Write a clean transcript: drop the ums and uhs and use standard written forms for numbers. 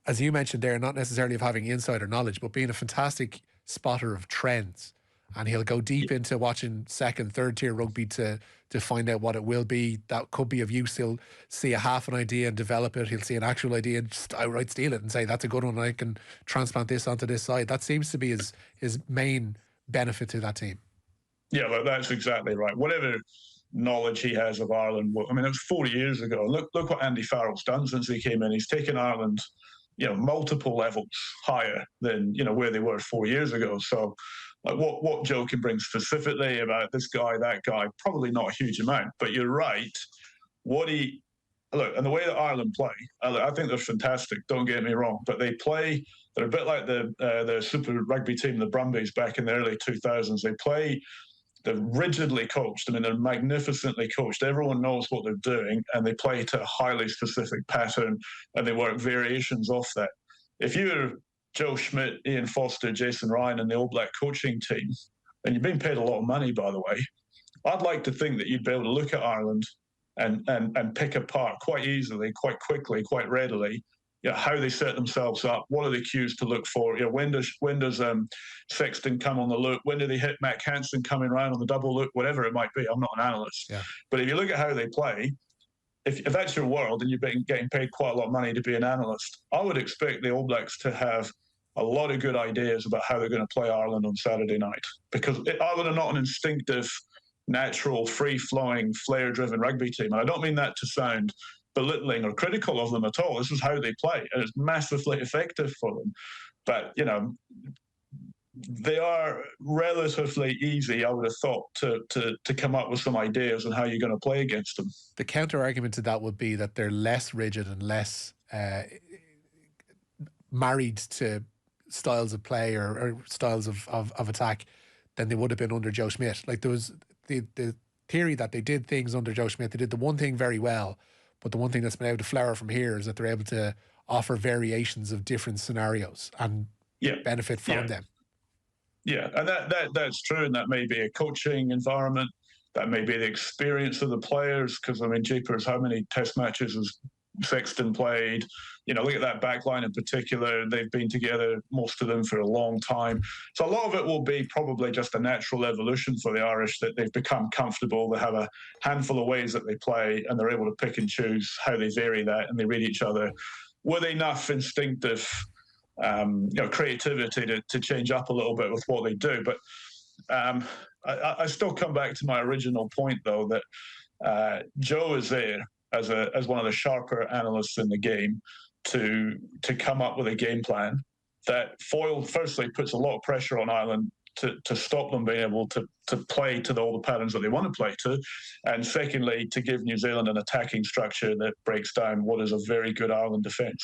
as you mentioned there, not necessarily of having insider knowledge, but being a fantastic spotter of trends. And he'll go deep into watching second, third tier rugby to find out what it will be. That could be of use. He'll see a half an idea and develop it. He'll see an actual idea and just outright steal it and say, that's a good one. I can transplant this onto this side. That seems to be his main benefit to that team. Yeah, look, that's exactly right. Whatever knowledge he has of Ireland, I mean, it was 4 years ago. Look what Andy Farrell's done since he came in. He's taken Ireland, multiple levels higher than, where they were 4 years ago. So like what Joe can bring specifically about this guy, that guy, probably not a huge amount. But you're right. And the way that Ireland play, I think they're fantastic. Don't get me wrong, but they're a bit like the Super Rugby team, the Brumbies, back in the early 2000s. They're rigidly coached. I mean, they're magnificently coached. Everyone knows what they're doing, and they play to a highly specific pattern, and they work variations off that. If you're Joe Schmidt, Ian Foster, Jason Ryan, and the All Black coaching team, and you're being paid a lot of money, by the way, I'd like to think that you'd be able to look at Ireland and pick apart quite easily, quite quickly, quite readily, how they set themselves up, what are the cues to look for, when does Sexton come on the loop, when do they hit Mac Hansen coming around on the double loop, whatever it might be. I'm not an analyst. Yeah. But if you look at how they play, if that's your world and you're getting paid quite a lot of money to be an analyst, I would expect the All Blacks to have a lot of good ideas about how they're going to play Ireland on Saturday night, because Ireland are not an instinctive, natural, free-flowing, flair-driven rugby team. And I don't mean that to sound belittling or critical of them at all. This is how they play, and it's massively effective for them. But, they are relatively easy, I would have thought, to come up with some ideas on how you're going to play against them. The counter-argument to that would be that they're less rigid and less married to styles of play or styles of attack than they would have been under Joe Schmidt. Like, there was the theory that they did things under Joe Schmidt. They did the one thing very well, but the one thing that's been able to flower from here is that they're able to offer variations of different scenarios and benefit from them. Yeah, and that's true, and that may be a coaching environment, that may be the experience of the players, because, I mean, jeepers, how many test matches has Sexton played? Look at that back line in particular. They've been together, most of them, for a long time. So a lot of it will be probably just a natural evolution for the Irish, that they've become comfortable. They have a handful of ways that they play, and they're able to pick and choose how they vary that, and they read each other with enough instinctive creativity to change up a little bit with what they do. But I still come back to my original point, though, that Joe is there as one of the sharper analysts in the game to come up with a game plan that firstly puts a lot of pressure on Ireland to stop them being able to play to all the patterns that they want to play to, and secondly, to give New Zealand an attacking structure that breaks down what is a very good Ireland defence.